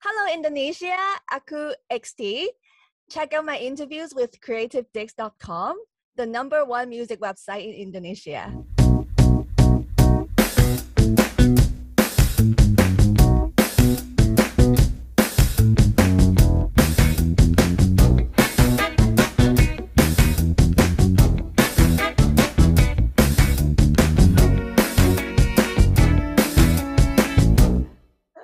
Halo Indonesia, aku XTIE. Check out my interviews with CreativeDisc.com, the #1 music website in Indonesia.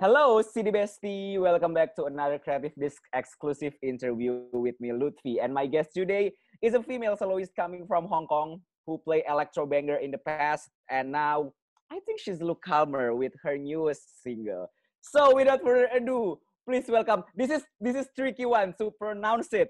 Hello, CD Bestie. Welcome back to another CreativeDisc exclusive interview with me, Lutfi. And my guest today is a female soloist coming from Hong Kong who played electro banger in the past. And now I think she's look calmer with her newest single. So without further ado, please welcome. This is tricky one to pronounce it.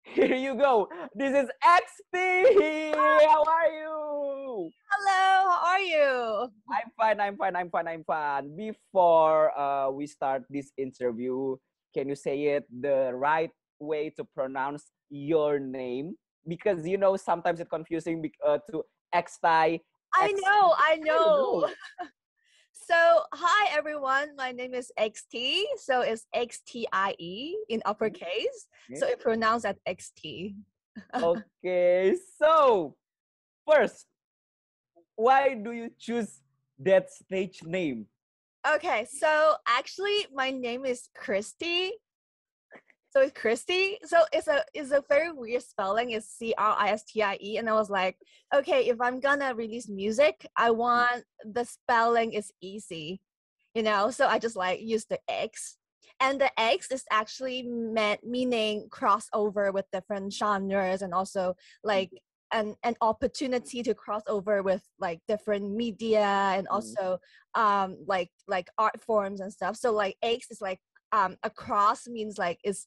Here you go. This is XTIE. How are you? Hello, how are you? I'm fine. Before we start this interview, can you say it the right way to pronounce your name? Because you know sometimes it's confusing to XTIE. I know. So, hi everyone. My name is XT. So it's XTIE in uppercase. So it pronounced as XT. Okay. So first, why do you choose that stage name? Okay, so actually my name is Christy. So it's Christy. So it's a very weird spelling. It's CRISTIE. And I was like, okay, if I'm gonna release music, I want the spelling is easy, So I just like use the X. And the X is actually meaning crossover with different genres and also like an opportunity to cross over with like different media and also like art forms and stuff. So like X is like across means like is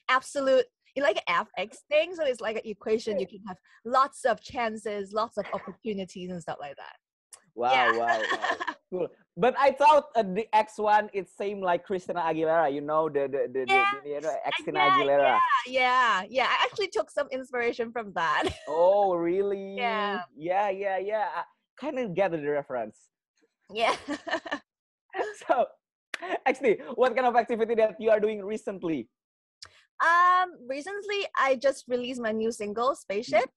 absolute like an fx thing, so it's like an equation. You can have lots of chances, lots of opportunities and stuff like that. Wow. Cool. But I thought the X one it's same like Christina Aguilera, the Christina Aguilera. Yeah. I actually took some inspiration from that. Oh, really? Yeah. I kind of gathered the reference. Yeah. So, actually, what kind of activity that you are doing recently? Recently I just released my new single, Spaceship.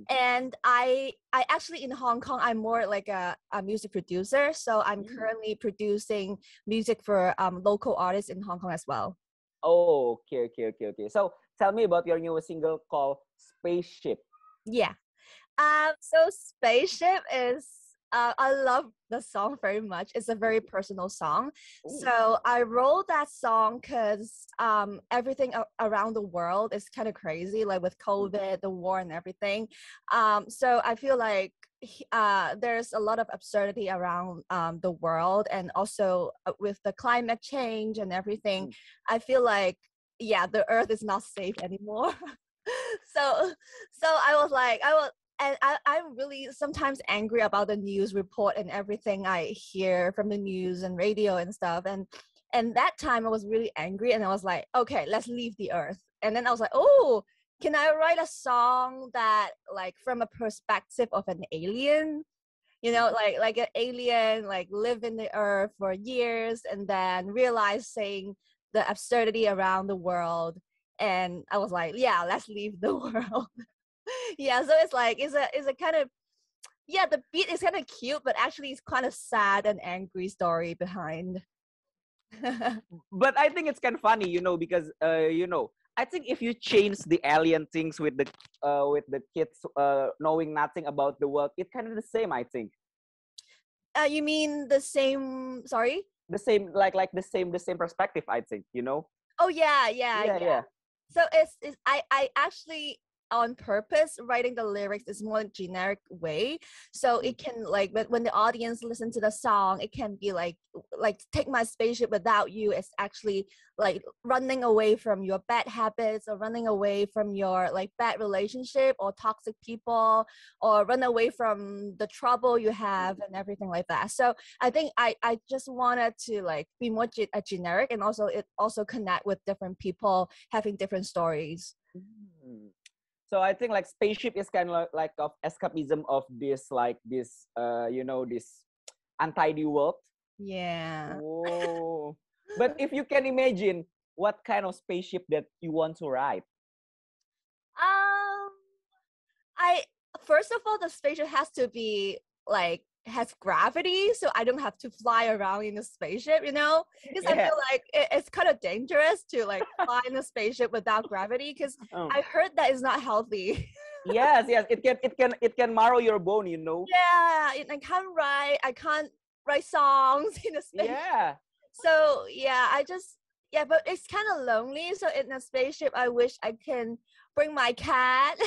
And I actually in Hong Kong, I'm more like a music producer. So I'm currently producing music for local artists in Hong Kong as well. Oh, okay. So tell me about your newest single called Spaceship. Yeah. So Spaceship is I love the song very much. It's a very personal song. Ooh. So I wrote that song because everything around the world is kind of crazy, like with COVID, the war and everything. So I feel like there's a lot of absurdity around the world, and also with the climate change and everything, I feel like, the earth is not safe anymore. so I was like, and I'm really sometimes angry about the news report and everything I hear from the news and radio and stuff. And that time I was really angry, and I was like, okay, let's leave the earth. And then I was like, oh, can I write a song that like from a perspective of an alien? Like an alien, like live in the earth for years and then realizing the absurdity around the world. And I was like, yeah, let's leave the world. Yeah, so it's like it's a kind of, the beat is kind of cute, but actually it's kind of sad and angry story behind. But I think it's kind of funny, because I think if you change the alien things with the kids knowing nothing about the world, it's kind of the same, I think. You mean the same? Sorry. The same, like the same perspective, I think. Oh yeah. So it's I actually on purpose writing the lyrics is more generic way, so it can like when the audience listen to the song, it can be like take my spaceship without you. It's actually like running away from your bad habits, or running away from your like bad relationship or toxic people, or run away from the trouble you have and everything like that. So I think I just wanted to like be more generic, and also it also connect with different people having different stories. So I think like Spaceship is kind of like of escapism of this this untidy world. Yeah. Oh. But if you can imagine, what kind of spaceship that you want to ride? Um, I first of all, the spaceship has to be like has gravity, so I don't have to fly around in a spaceship, you know? Because I Yeah. feel like it's kind of dangerous to like fly in a spaceship without gravity. Because Um, I heard that is not healthy. yes, yes. It can marrow your bone, you know. Yeah, I can't write songs in a spaceship. Yeah. So yeah, yeah, but it's kind of lonely. So in a spaceship, I wish I can bring my cat.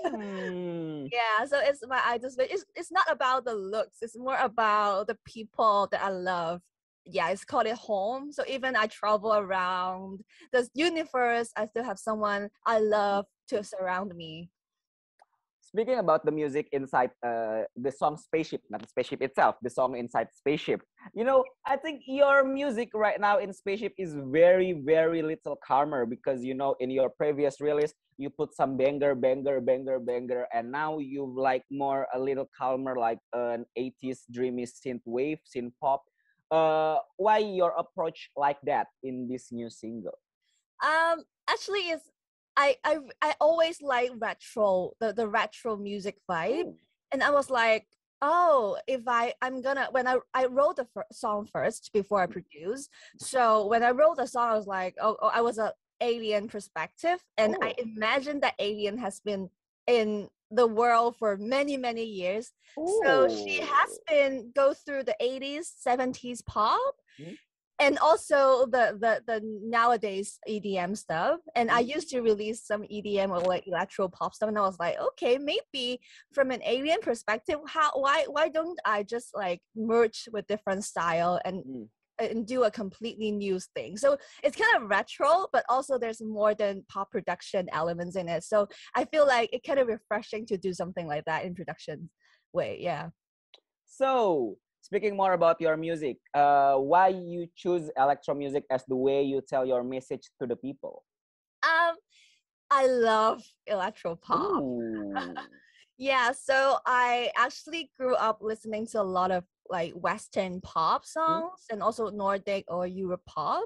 Mm. Yeah, so it's my ideal space. It's not about the looks. It's more about the people that I love. Yeah, it's called it home. So even I travel around the universe, I still have someone I love to surround me. Speaking about the music inside the song Spaceship, not the spaceship itself, the song inside Spaceship. You know, I think your music right now in Spaceship is very, very little calmer because, you know, in your previous release, you put some banger, banger, banger, banger, and now you like more a little calmer, like an 80s dreamy synth wave, synth pop. Why your approach like that in this new single? Actually, it's I always like retro the retro music vibe, Ooh. and I was like, oh, if I'm gonna when I wrote the song first before I produced. So when I wrote the song, I was like, oh I was a alien perspective, and I Oh. imagined that alien has been in the world for many years. So she Oh. has been go through the 80s, 70s pop, Mm, and also the nowadays EDM stuff. And I mm. used to release some EDM or like electro pop stuff, and I was like, okay, maybe from an alien perspective, why don't I just like merge with different style and do a completely new thing. So it's kind of retro, but also there's more than pop production elements in it. So I feel like it kind of refreshing to do something like that in production way. Yeah. So, speaking more about your music, why you choose electro music as the way you tell your message to the people? Um, I love electro pop. Ooh. Yeah, so I actually grew up listening to a lot of like Western pop Mm, songs and also Nordic or Europe pop.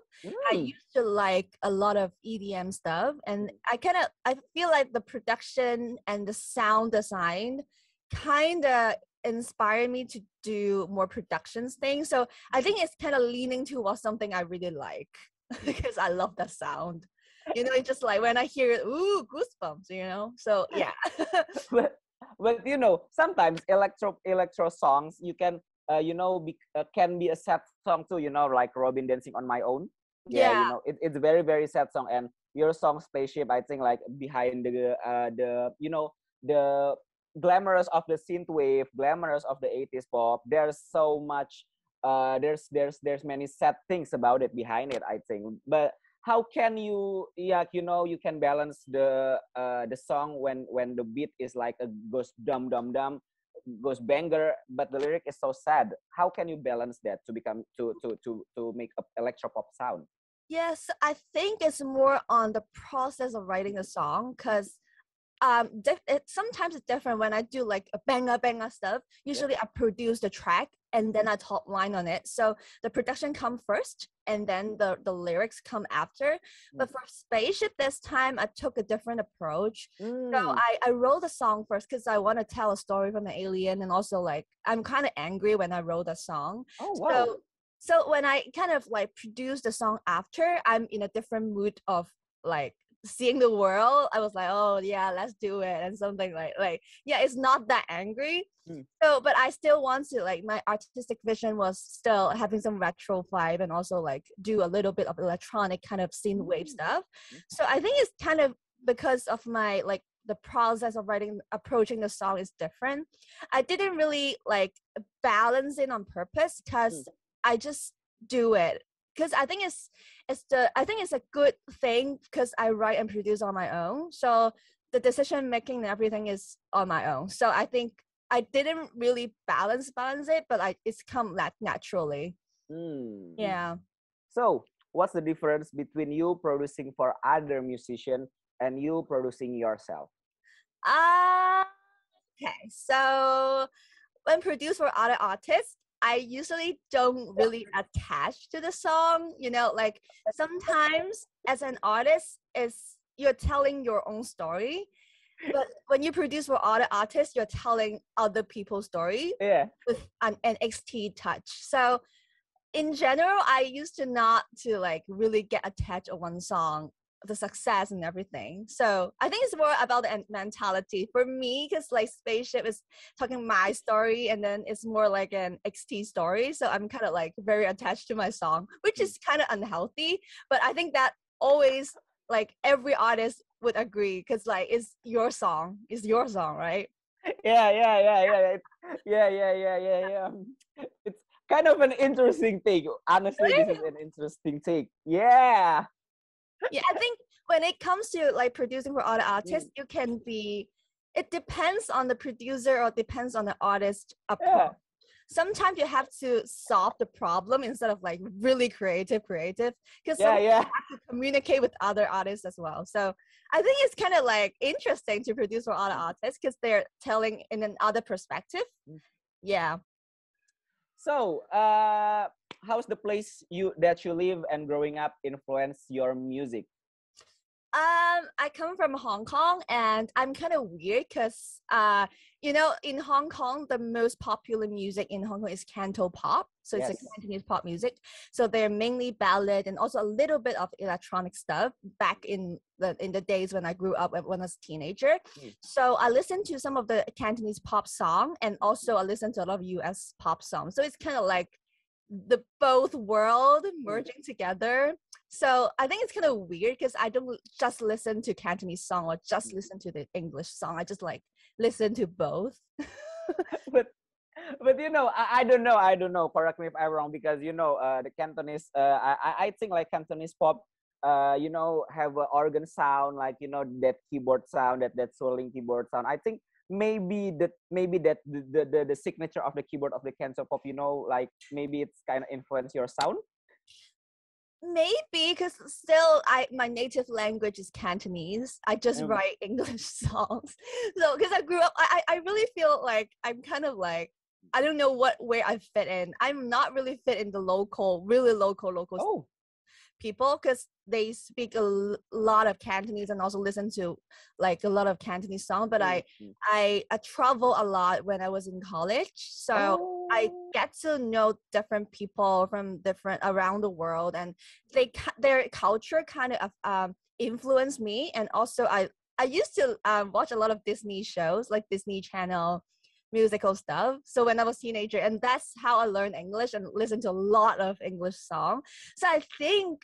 I mm, used to like a lot of EDM stuff, and mm, I feel like the production and the sound design kind of inspired me to do more productions things. So I think it's kind of leaning towards something I really like because I love the sound. You know, it's just like when I hear it, ooh, goosebumps, you know? So yeah. but but you know, sometimes electro songs you can can be a sad song too, you know, like Robin Dancing on My Own. Yeah, Yeah. you know, it's very, very sad song. And your song Spaceship, I think, like behind the you know, the glamorous of the synth wave, glamorous of the 80s pop, there's so much there's many sad things about it behind it, I think. But how can you, yeah, you know, you can balance the song when the beat is like a goes dum dum dum, goes banger, but the lyric is so sad? How can you balance that to become to make a electro pop sound? Yes, I think it's more on the process of writing a song because sometimes it's different when I do like a banger stuff. Yeah. Usually I produce the track and then I top line on it. So the production come first and then the lyrics come after. Mm. But for Spaceship this time I took a different approach. So Mm. I wrote the song first because I want to tell a story from the alien, and also like I'm kind of angry when I wrote the song. Oh wow. So so when I kind of like produce the song after, I'm in a different mood of like seeing the world. I was like, oh yeah, let's do it, and something like yeah, it's not that angry. Mm. So but I still want to like my artistic vision was still having some retro vibe and also like do a little bit of electronic kind of synth wave stuff. Mm. So I think it's kind of because of my like the process of writing approaching the song is different. I didn't really like balance it on purpose Mm. because I just do it because I think it's a good thing because I write and produce on my own. So the decision making and everything is on my own. So I think I didn't really balance it, but it's come like naturally. Mm. Yeah. So what's the difference between you producing for other musician and you producing yourself? Uh, okay. So when produced for other artists, I usually don't really attach to the song. You know, like sometimes as an artist, is you're telling your own story, but when you produce for other artists, you're telling other people's story Yeah. with an XT touch. So in general, I used to not to like really get attached to one song, the success and everything. So I think it's more about the mentality for me, because like Spaceship is talking my story, and then it's more like an XT story. So I'm kind of like very attached to my song, which is kind of unhealthy. But I think that always like every artist would agree, because like it's your song, right? Yeah. Yeah. It's kind of an interesting take. Honestly, this is an interesting take. Yeah. Yeah, I think when it comes to like producing for other artists, you can be, it depends on the producer or depends on the artist approach. Yeah. Sometimes you have to solve the problem instead of like really creative, because Yeah. you have to communicate with other artists as well. So I think it's kind of like interesting to produce for other artists because they're telling in another perspective. Yeah. So, how's the place you live and growing up influence your music? I come from Hong Kong, and I'm kind of weird because, you know, in Hong Kong, the most popular music in Hong Kong is Canto pop. So it's Yes. like Cantonese pop music. So they're mainly ballad and also a little bit of electronic stuff back in the days when I grew up when I was a teenager. So I listened to some of the Cantonese pop song, and also I listened to a lot of US pop songs. So it's kind of like the both world merging together. So I think it's kind of weird because I don't just listen to Cantonese song or just listen to the English song. I just like listen to both. but you know, I don't know, correct me if I'm wrong, because you know, the Cantonese, I think like Cantonese pop, you know, have an organ sound, like, you know, that keyboard sound, that swirling keyboard sound. I think maybe that the signature of the keyboard of the Canto pop, you know, like maybe it's kind of influence your sound. Maybe because still my native language is Cantonese. I just write English songs. So because I grew up, I really feel like I'm kind of like, I don't know where I fit in. I'm not really fit in the really local people, because they speak a lot of Cantonese and also listen to like a lot of Cantonese songs. But I travel a lot when I was in college, so I get to know different people from different around the world, and their culture kind of influenced me. And also I used to watch a lot of Disney shows, like Disney Channel musical stuff. So when I was a teenager, and that's how I learned English and listened to a lot of English songs. So I think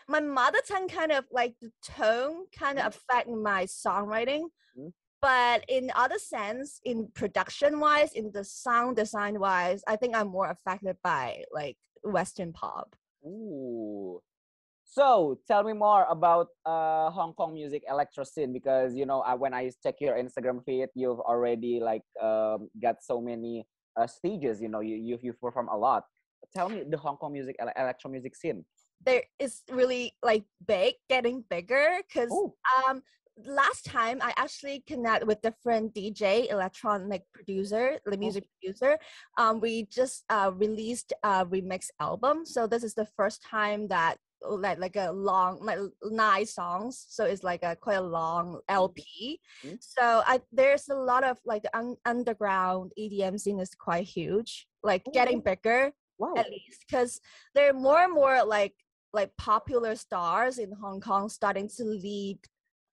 my mother tongue kind of like the tone kind of affect my songwriting. But in other sense, in production wise, in the sound design wise, I think I'm more affected by like Western pop. Ooh. So tell me more about Hong Kong music electro scene, because you know, when I check your Instagram feed, you've already like got so many stages. You know, you perform a lot. Tell me the Hong Kong music electro music scene. There is really like getting bigger, because last time I actually connect with different DJ electronic producer, the music producer. We just released a remix album. So this is the first time that like a long, like 9 songs. So it's like quite a long LP. So there's a lot of like the underground EDM scene is quite huge, like getting bigger. At least because there are more and more like popular stars in Hong Kong starting to lead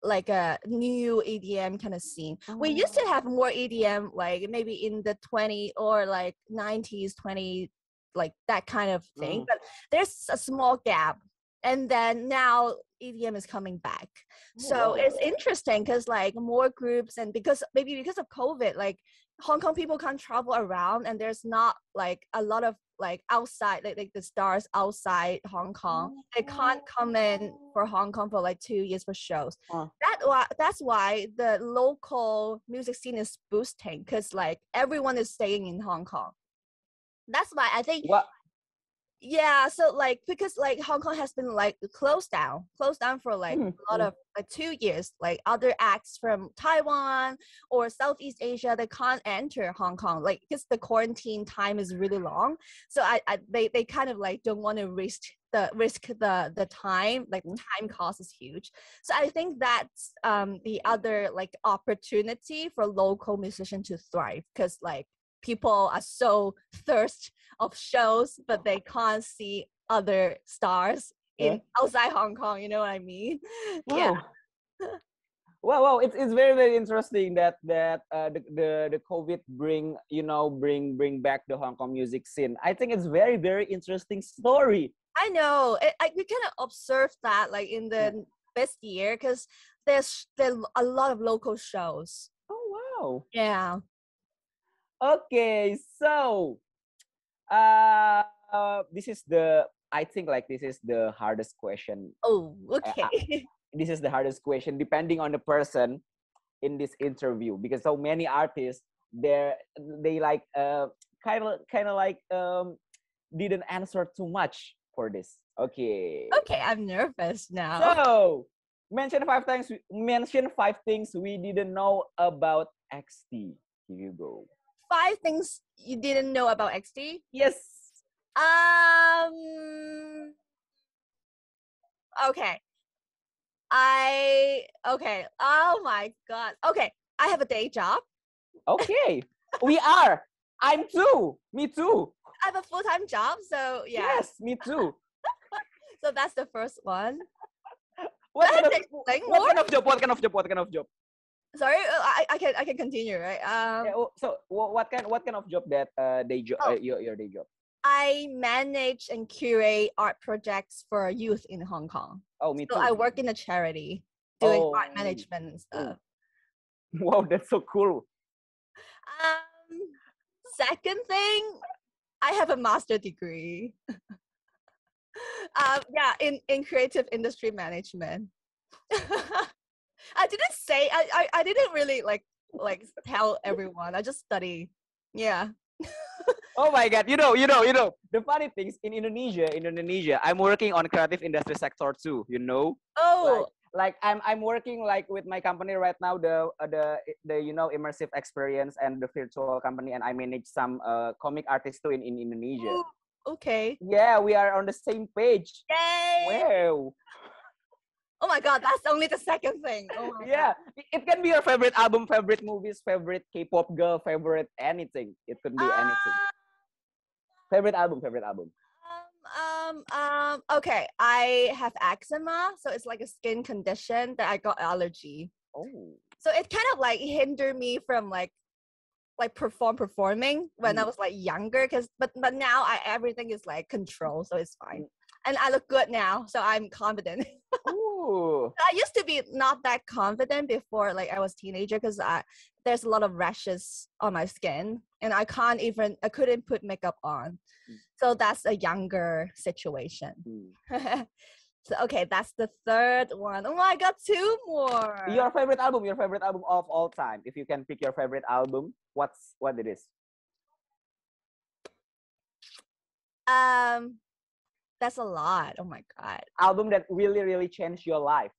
like a new EDM kind of scene. We used to have more EDM like maybe in the 20 or like 90s, 20, like that kind of thing. But there's a small gap. And then now EDM is coming back. So it's interesting because like more groups, and because of COVID, like Hong Kong people can't travel around, and there's not like a lot of like outside, like the stars outside Hong Kong. They can't come in for Hong Kong for like 2 years for shows. That's why the local music scene is boosting, because like everyone is staying in Hong Kong. That's why I think Yeah, so like because like Hong Kong has been like closed down for like a lot of like 2 years. Like other acts from Taiwan or Southeast Asia, they can't enter Hong Kong, like because the quarantine time is really long. So they kind of like don't want to risk the time, like time cost is huge. So I think that's the other like opportunity for local musicians to thrive, because like people are so thirst of shows, but they can't see other stars in outside Hong Kong. You know what I mean? Yeah. Wow. Wow, it's very very interesting that the COVID bring back the Hong Kong music scene. I think it's very very interesting story. I know. We kind of observed that like in the this year, because there's a lot of local shows. Oh wow. Yeah. Okay, so this is I think like this is the hardest question. Oh, okay. This is the hardest question depending on the person in this interview, because so many artists they like kind of like didn't answer too much for this. Okay. Okay, I'm nervous now. So mention five things we didn't know about XT. Here you go. 5 things you didn't know about XT? Yes. Okay. Okay. Oh my God. Okay. I have a day job. Okay. We are. I'm too. Me too. I have a full-time job. So yeah. Yes, me too. So that's the first one. What kind of job? What kind of job? Sorry, I can continue, right? So what kind of job that your day job? I manage and curate art projects for youth in Hong Kong. Oh, me too. So I work in a charity doing art management and stuff. Wow, that's so cool. Second thing, I have a master degree. Yeah, in creative industry management. I didn't say I didn't really like tell everyone. I just study. Yeah. Oh my God, you know. The funny things in Indonesia, I'm working on creative industry sector too, you know? Oh. Like I'm working like with my company right now, the immersive experience and the virtual company, and I manage some comic artists too in Indonesia. Ooh, okay. Yeah, we are on the same page. Yay! Wow. Oh my God, that's only the second thing. Oh my Yeah, God. it can be your favorite album, favorite movies, favorite K-pop girl, favorite anything. It could be anything. Favorite album. Okay, I have eczema, so it's like a skin condition that I got allergy. Oh. So it kind of like hindered me from like performing when I was like younger, but now everything is like controlled, so it's fine. And I look good now, so I'm confident. Ooh. I used to be not that confident before, like I was teenager, because there's a lot of rashes on my skin, and I couldn't put makeup on. So that's a younger situation. So okay, that's the third one. Oh, I got 2 more. Your favorite album of all time. If you can pick your favorite album, what it is? That's a lot. Oh my God. Album that really, really changed your life.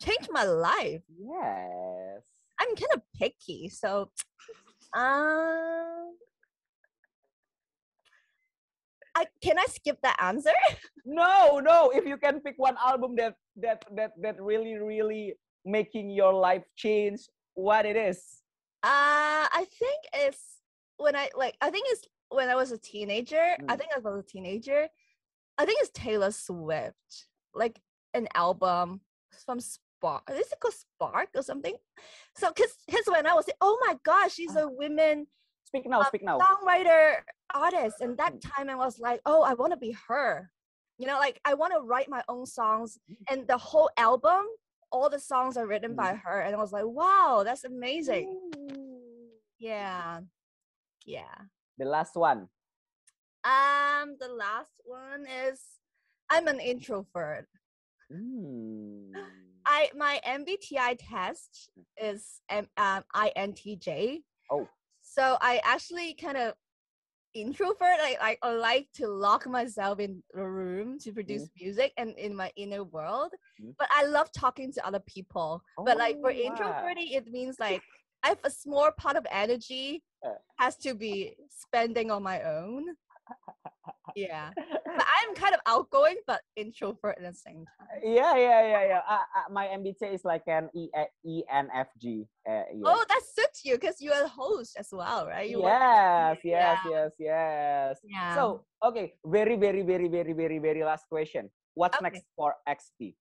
Changed my life? Yes. I'm kind of picky, so can I skip that answer? No. If you can pick one album that really, really making your life change, what it is? I think it's when I was a teenager. I think I think it's Taylor Swift, like an album from Spark. Is it called Spark or something? So, cause when I was, oh my gosh, she's a women. Speak now. Songwriter, artist, and that time I was like, oh, I want to be her. You know, like I want to write my own songs, and the whole album, all the songs are written by her, and I was like, wow, that's amazing. Yeah. The last one. The last one is I'm an introvert. My MBTI test is INTJ. Oh. So I actually kind of introvert. I like to lock myself in a room to produce Mm, music and in my inner world. mm. But I love talking to other people. But like for Oh, wow. introverted, it means like I have a small part of energy Uh, has to be spending on my own. Yeah. But I'm kind of outgoing but introvert at the same time. yeah. My MBTI is like an ENFG. Yes. Oh, that suits you because you're a host as well, right? You work Yes, yeah. yes. Yeah. So, okay, very last question. What's Okay. next for XT?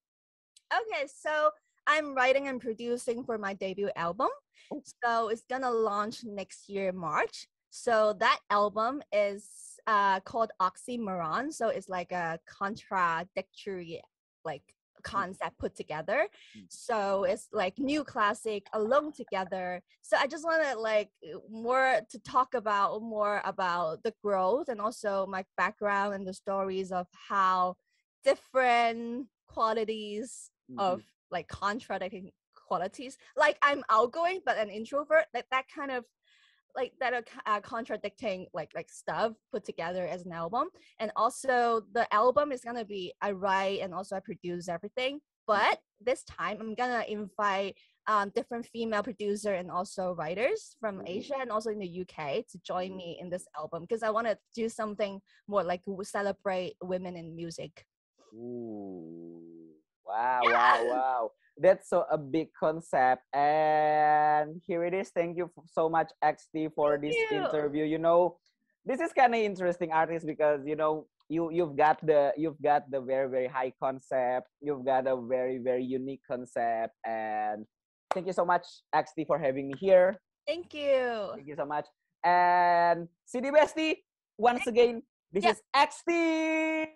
Okay, so I'm writing and producing for my debut album. Oh, So it's gonna launch next year, March. So that album is called Oxymoron. So it's like a contradictory like mm, concept put together. mm, So it's like new classic alone together. So I just wanted like more to talk about more about the growth and also my background and the stories of how different qualities mm, of like contradicting qualities. Like I'm outgoing but an introvert. Like that kind of like that are contradicting like stuff put together as an album. And also the album is gonna be I write and also I produce everything. mm, But this time I'm gonna invite different female producer and also writers from mm. Asia and also in the UK to join me in this album because I want to do something more like celebrate women in music. Ooh. Wow, wow, Yeah. wow. That's so a big concept. And here it is. Thank you so much, XT, for Thank this you. interview. This is kind of interesting artist because you've got the very high concept. You've got a very unique concept. And thank you so much, XT, for having me here. Thank you. Thank you so much. And CD Bestie, once again, this Yep. is XT.